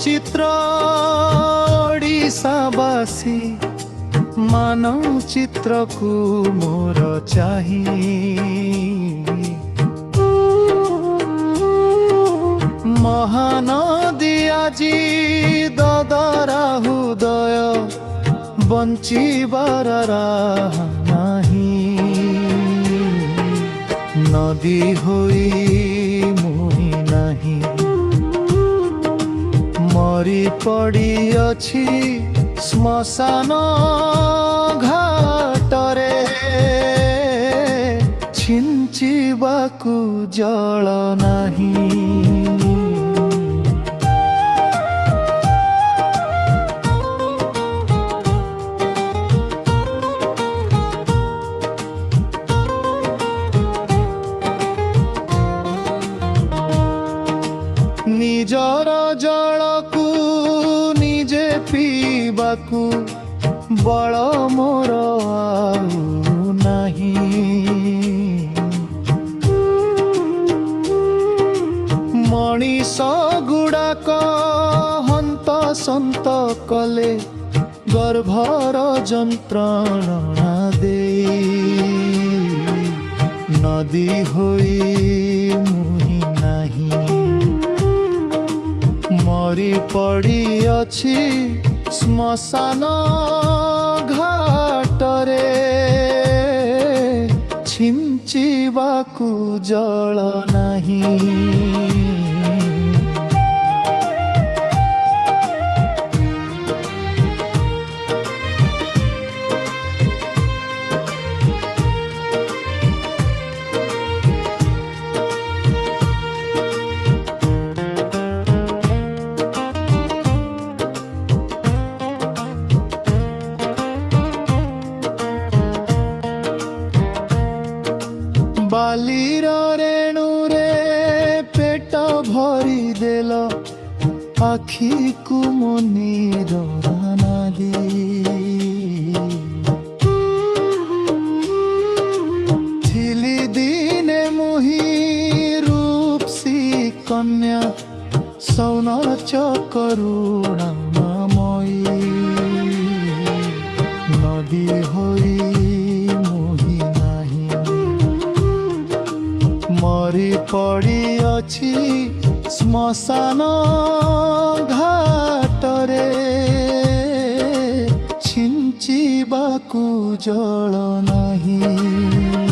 चित्र ओडिशावासी मानव चित्र को मोर चाही महानदी आजी ददरा हृदय बंचिबार राह नाही नदी होई मुहि नाही मरी पड़ी अछि श्मशान घाटरे छिंचिबाकु जल नाही निजर जलकु निजे पीबाकु बल मोर आउ नाही मनीष गुड़ाक हंत संत कले गर्भर जंत्रणा दे नदी होई मुहि नाही मरी पड़ी अछि श्मशान घाटरे छिंचिबाकु जल नाही बालीर रेणु रे पेट भरी देल आखि को मनीर रानादी थिली दिने मुही रूपसी कन्या सौन चकरुणामयी नदी होई मरी पड़ी अछि श्मशान घाटरे छिंचिबाकु जल नाही।